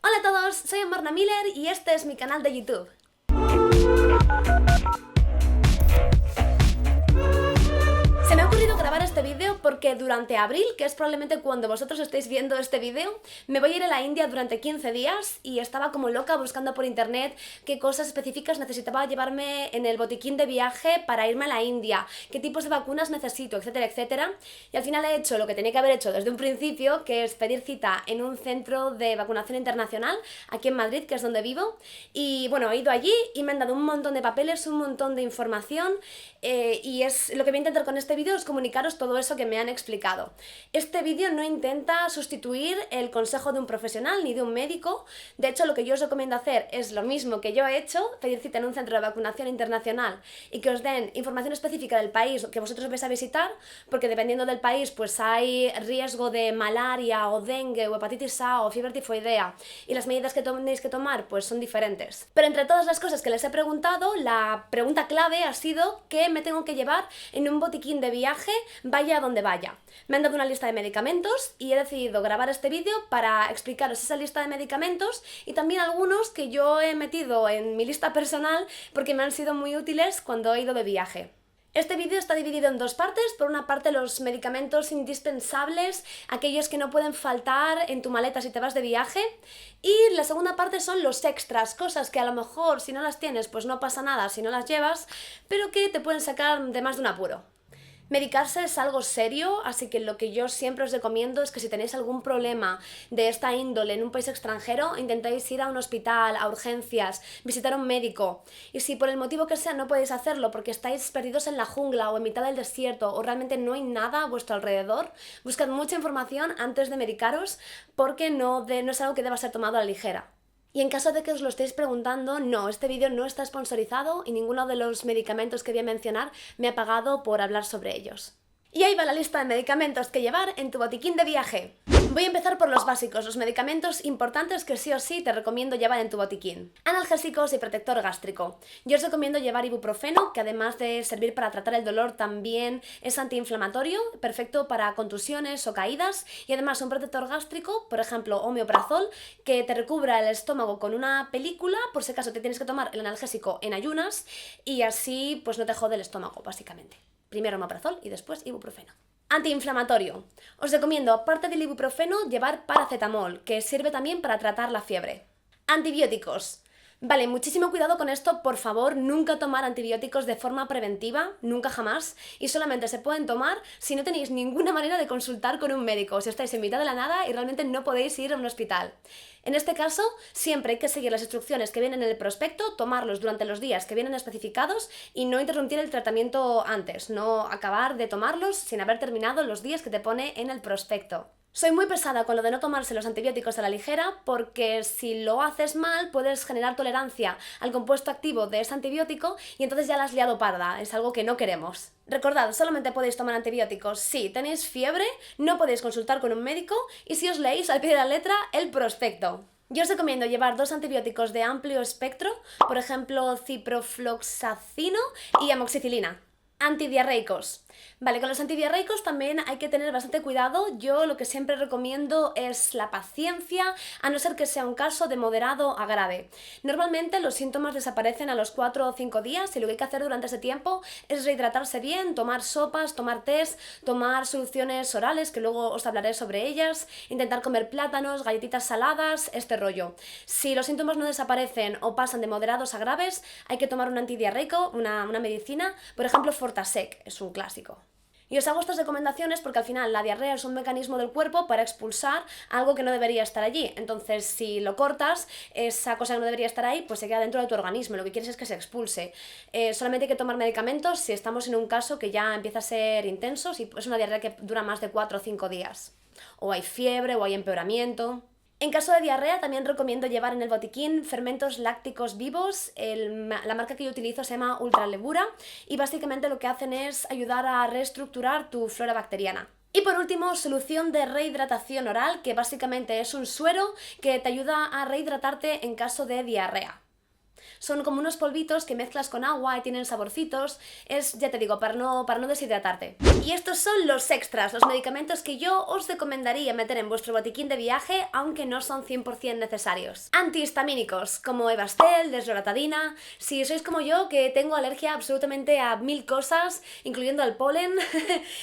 Hola a todos, soy Amarna Miller y este es mi canal de YouTube. Se me ha ocurrido grabar este vídeo porque durante abril, que es probablemente cuando vosotros estéis viendo este vídeo, me voy a ir a la India durante 15 días y estaba como loca buscando por internet qué cosas específicas necesitaba llevarme en el botiquín de viaje para irme a la India, qué tipos de vacunas necesito, etcétera, etcétera. Y al final he hecho lo que tenía que haber hecho desde un principio, que es pedir cita en un centro de vacunación internacional aquí en Madrid, que es donde vivo. Y bueno, he ido allí y me han dado un montón de papeles, un montón de información y es lo que voy a intentar con este vídeo es comunicaros todo eso que me han explicado. Este vídeo no intenta sustituir el consejo de un profesional ni de un médico. De hecho, lo que yo os recomiendo hacer es lo mismo que yo he hecho, pedir cita en un centro de vacunación internacional y que os den información específica del país que vosotros vais a visitar, porque dependiendo del país pues hay riesgo de malaria o dengue o hepatitis A o fiebre tifoidea y las medidas que tenéis que tomar pues son diferentes. Pero entre todas las cosas que les he preguntado, la pregunta clave ha sido qué me tengo que llevar en un botiquín de viaje, vaya a donde vaya. Me han dado una lista de medicamentos y he decidido grabar este vídeo para explicaros esa lista de medicamentos y también algunos que yo he metido en mi lista personal porque me han sido muy útiles cuando he ido de viaje. Este vídeo está dividido en dos partes. Por una parte, los medicamentos indispensables, aquellos que no pueden faltar en tu maleta si te vas de viaje, y la segunda parte son los extras, cosas que a lo mejor si no las tienes pues no pasa nada si no las llevas, pero que te pueden sacar de más de un apuro. Medicarse es algo serio, así que lo que yo siempre os recomiendo es que si tenéis algún problema de esta índole en un país extranjero, intentéis ir a un hospital, a urgencias, visitar a un médico. Y si por el motivo que sea no podéis hacerlo porque estáis perdidos en la jungla o en mitad del desierto o realmente no hay nada a vuestro alrededor, buscad mucha información antes de medicaros porque no es algo que deba ser tomado a la ligera. Y en caso de que os lo estéis preguntando, no, este vídeo no está sponsorizado y ninguno de los medicamentos que voy a mencionar me ha pagado por hablar sobre ellos. Y ahí va la lista de medicamentos que llevar en tu botiquín de viaje. Voy a empezar por los básicos, los medicamentos importantes que sí o sí te recomiendo llevar en tu botiquín. Analgésicos y protector gástrico. Yo os recomiendo llevar ibuprofeno, que además de servir para tratar el dolor también es antiinflamatorio, perfecto para contusiones o caídas, y además un protector gástrico, por ejemplo omeprazol, que te recubra el estómago con una película, por si acaso te tienes que tomar el analgésico en ayunas, y así pues no te jode el estómago, básicamente. Primero omeprazol y después ibuprofeno. Antiinflamatorio. Os recomiendo, aparte del ibuprofeno, llevar paracetamol, que sirve también para tratar la fiebre. Antibióticos. Vale, muchísimo cuidado con esto, por favor, nunca tomar antibióticos de forma preventiva, nunca jamás, y solamente se pueden tomar si no tenéis ninguna manera de consultar con un médico, si estáis en mitad de la nada y realmente no podéis ir a un hospital. En este caso, siempre hay que seguir las instrucciones que vienen en el prospecto, tomarlos durante los días que vienen especificados y no interrumpir el tratamiento antes, no acabar de tomarlos sin haber terminado los días que te pone en el prospecto. Soy muy pesada con lo de no tomarse los antibióticos a la ligera porque si lo haces mal puedes generar tolerancia al compuesto activo de ese antibiótico y entonces ya la has liado parda, es algo que no queremos. Recordad, solamente podéis tomar antibióticos si tenéis fiebre, no podéis consultar con un médico y si os leéis al pie de la letra el prospecto. Yo os recomiendo llevar 2 antibióticos de amplio espectro, por ejemplo ciprofloxacino y amoxicilina. Antidiarreicos. Vale, con los antidiarreicos también hay que tener bastante cuidado. Yo lo que siempre recomiendo es la paciencia, a no ser que sea un caso de moderado a grave. Normalmente los síntomas desaparecen a los 4 o 5 días y lo que hay que hacer durante ese tiempo es rehidratarse bien, tomar sopas, tomar tés, tomar soluciones orales, que luego os hablaré sobre ellas, intentar comer plátanos, galletitas saladas, este rollo. Si los síntomas no desaparecen o pasan de moderados a graves, hay que tomar un antidiarreico, una medicina, por ejemplo Fortasec, es un clásico. Y os hago estas recomendaciones porque al final la diarrea es un mecanismo del cuerpo para expulsar algo que no debería estar allí. Entonces, si lo cortas, esa cosa que no debería estar ahí, pues se queda dentro de tu organismo. Lo que quieres es que se expulse. Solamente hay que tomar medicamentos si estamos en un caso que ya empieza a ser intenso, si es una diarrea que dura más de 4 o 5 días. O hay fiebre o hay empeoramiento. En caso de diarrea también recomiendo llevar en el botiquín fermentos lácticos vivos. La marca que yo utilizo se llama Ultralevura y básicamente lo que hacen es ayudar a reestructurar tu flora bacteriana. Y por último, solución de rehidratación oral, que básicamente es un suero que te ayuda a rehidratarte en caso de diarrea. Son como unos polvitos que mezclas con agua y tienen saborcitos. Es, ya te digo, para no deshidratarte. Y estos son los extras, los medicamentos que yo os recomendaría meter en vuestro botiquín de viaje, aunque no son 100% necesarios. Antihistamínicos, como Evastel, Desloratadina. Si sois como yo, que tengo alergia absolutamente a 1000 cosas, incluyendo al polen,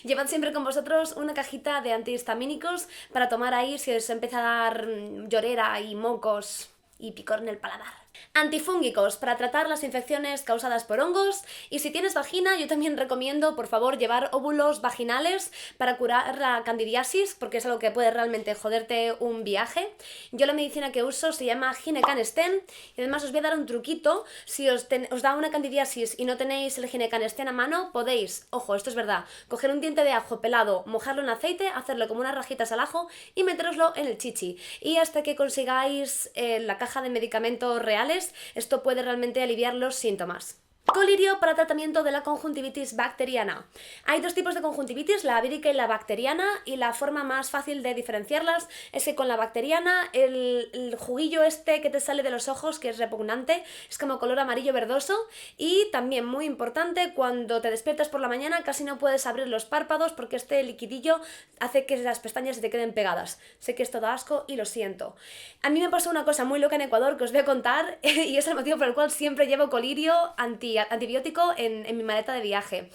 llevad siempre con vosotros una cajita de antihistamínicos para tomar ahí si os empieza a dar llorera y mocos y picor en el paladar. Antifúngicos para tratar las infecciones causadas por hongos, y si tienes vagina yo también recomiendo por favor llevar óvulos vaginales para curar la candidiasis, porque es algo que puede realmente joderte un viaje. Yo la medicina que uso se llama Ginecanestén y además os voy a dar un truquito. Si os da una candidiasis y no tenéis el Ginecanestén a mano, podéis, ojo, esto es verdad, coger un diente de ajo pelado, mojarlo en aceite, hacerlo como unas rajitas al ajo y meteroslo en el chichi, y hasta que consigáis la caja de medicamentos reales, esto puede realmente aliviar los síntomas. Colirio para tratamiento de la conjuntivitis bacteriana. Hay dos tipos de conjuntivitis, la vírica y la bacteriana, y la forma más fácil de diferenciarlas es que con la bacteriana el juguillo este que te sale de los ojos, que es repugnante, es como color amarillo verdoso, y también muy importante, cuando te despiertas por la mañana casi no puedes abrir los párpados porque este liquidillo hace que las pestañas se te queden pegadas. Sé que esto da asco y lo siento. A mí me pasó una cosa muy loca en Ecuador que os voy a contar y es el motivo por el cual siempre llevo colirio antibiótico en mi maleta de viaje.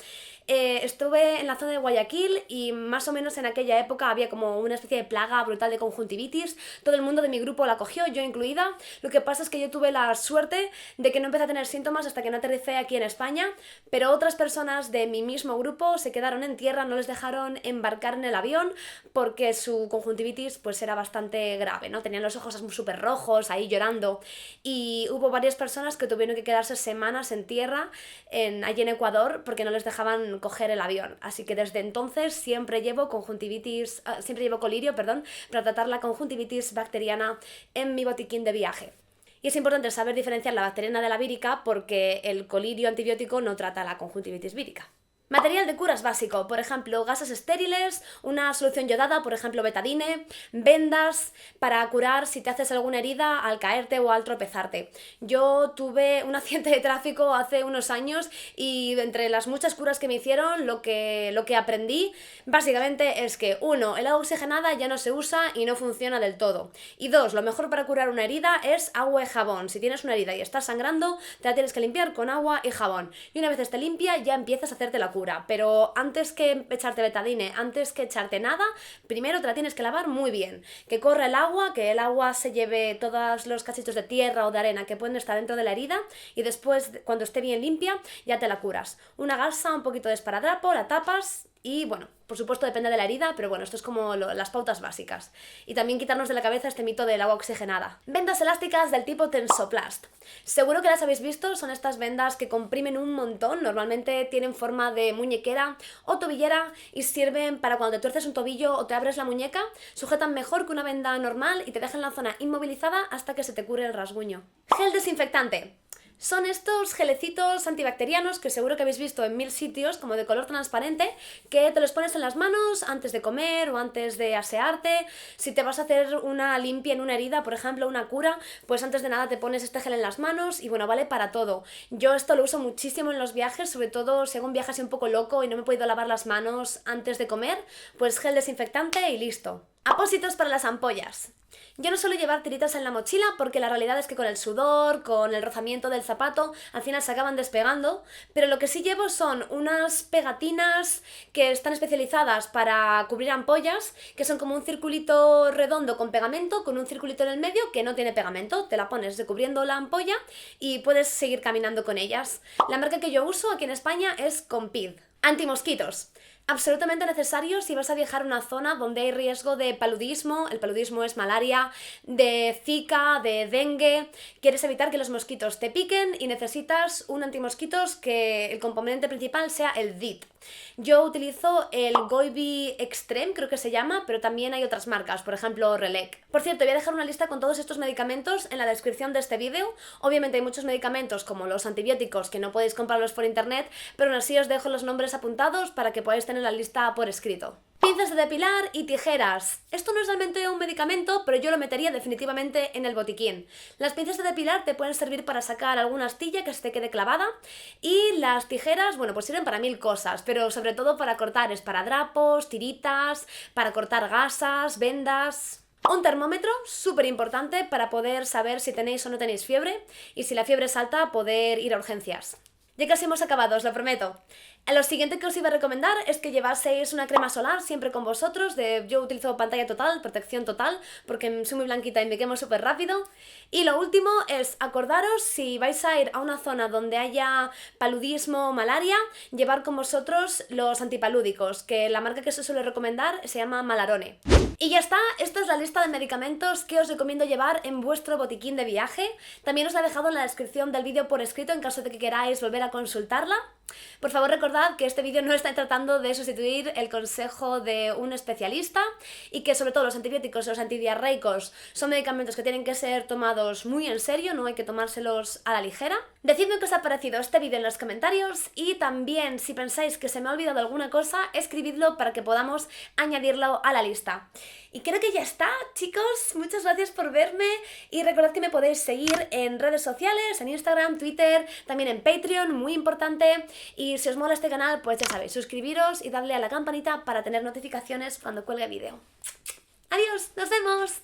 Estuve en la zona de Guayaquil y más o menos en aquella época había como una especie de plaga brutal de conjuntivitis. Todo el mundo de mi grupo la cogió, yo incluida. Lo que pasa es que yo tuve la suerte de que no empecé a tener síntomas hasta que no aterricé aquí en España, pero otras personas de mi mismo grupo se quedaron en tierra, no les dejaron embarcar en el avión porque su conjuntivitis pues era bastante grave, ¿no? Tenían los ojos súper rojos, ahí llorando, y hubo varias personas que tuvieron que quedarse semanas en tierra allí en Ecuador porque no les dejaban coger el avión. Así que desde entonces siempre llevo colirio, para tratar la conjuntivitis bacteriana en mi botiquín de viaje. Y es importante saber diferenciar la bacteriana de la vírica porque el colirio antibiótico no trata la conjuntivitis vírica. Material de curas básico, por ejemplo, gasas estériles, una solución yodada, por ejemplo betadine, vendas para curar si te haces alguna herida al caerte o al tropezarte. Yo tuve un accidente de tráfico hace unos años y entre las muchas curas que me hicieron, lo que aprendí básicamente es que 1. El agua oxigenada ya no se usa y no funciona del todo. Y 2. Lo mejor para curar una herida es agua y jabón. Si tienes una herida y estás sangrando, te la tienes que limpiar con agua y jabón. Y una vez esté limpia ya empiezas a hacerte la cura. Pero antes que echarte betadine, antes que echarte nada, primero te la tienes que lavar muy bien, que corra el agua, que el agua se lleve todos los cachitos de tierra o de arena que pueden estar dentro de la herida, y después, cuando esté bien limpia, ya te la curas. Una gasa, un poquito de esparadrapo, la tapas. Y bueno, por supuesto depende de la herida, pero bueno, esto es como las pautas básicas. Y también quitarnos de la cabeza este mito del agua oxigenada. Vendas elásticas del tipo Tensoplast. Seguro que las habéis visto, son estas vendas que comprimen un montón, normalmente tienen forma de muñequera o tobillera y sirven para cuando te tuerces un tobillo o te abres la muñeca, sujetan mejor que una venda normal y te dejan la zona inmovilizada hasta que se te cure el rasguño. Gel desinfectante. Son estos gelecitos antibacterianos que seguro que habéis visto en 1000 sitios, como de color transparente, que te los pones en las manos antes de comer o antes de asearte. Si te vas a hacer una limpia en una herida, por ejemplo, una cura, pues antes de nada te pones este gel en las manos y bueno, vale para todo. Yo esto lo uso muchísimo en los viajes, sobre todo si hago un viaje así un poco loco y no me he podido lavar las manos antes de comer, pues gel desinfectante y listo. Apósitos para las ampollas. Yo no suelo llevar tiritas en la mochila porque la realidad es que con el sudor, con el rozamiento del zapato, al final se acaban despegando, pero lo que sí llevo son unas pegatinas que están especializadas para cubrir ampollas, que son como un circulito redondo con pegamento, con un circulito en el medio que no tiene pegamento, te la pones cubriendo la ampolla y puedes seguir caminando con ellas. La marca que yo uso aquí en España es Compid. Antimosquitos. Absolutamente necesario si vas a viajar a una zona donde hay riesgo de paludismo. El paludismo es malaria, de Zika, de dengue. Quieres evitar que los mosquitos te piquen y necesitas un antimosquitos que el componente principal sea el DIT. Yo utilizo el Goibi Extreme, creo que se llama, pero también hay otras marcas, por ejemplo Relec. Por cierto, voy a dejar una lista con todos estos medicamentos en la descripción de este vídeo. Obviamente hay muchos medicamentos como los antibióticos que no podéis comprarlos por internet, pero aún así os dejo los nombres apuntados para que podáis tener tener la lista por escrito. Pinzas de depilar y tijeras. Esto no es realmente un medicamento, pero yo lo metería definitivamente en el botiquín. Las pinzas de depilar te pueden servir para sacar alguna astilla que se te quede clavada y las tijeras, bueno, pues sirven para 1000 cosas, pero sobre todo para cortar esparadrapos, tiritas, para cortar gasas, vendas. Un termómetro, súper importante para poder saber si tenéis o no tenéis fiebre y si la fiebre es alta poder ir a urgencias. Ya casi hemos acabado, os lo prometo. Lo siguiente que os iba a recomendar es que llevaseis una crema solar siempre con vosotros. Yo utilizo pantalla total, protección total, porque soy muy blanquita y me quemo súper rápido. Y lo último es acordaros, si vais a ir a una zona donde haya paludismo o malaria, llevar con vosotros los antipalúdicos, que la marca que se suele recomendar se llama Malarone. Y ya está, esta es la lista de medicamentos que os recomiendo llevar en vuestro botiquín de viaje. También os la he dejado en la descripción del vídeo por escrito en caso de que queráis volver a consultarla. Por favor, recordad que este vídeo no está tratando de sustituir el consejo de un especialista y que sobre todo los antibióticos y los antidiarreicos son medicamentos que tienen que ser tomados muy en serio, no hay que tomárselos a la ligera. Decidme qué os ha parecido este vídeo en los comentarios y también si pensáis que se me ha olvidado alguna cosa, escribidlo para que podamos añadirlo a la lista. Y creo que ya está, chicos, muchas gracias por verme y recordad que me podéis seguir en redes sociales, en Instagram, Twitter, también en Patreon, muy importante. Y si os mola este canal, pues ya sabéis, suscribiros y darle a la campanita para tener notificaciones cuando cuelgue vídeo. ¡Adiós! ¡Nos vemos!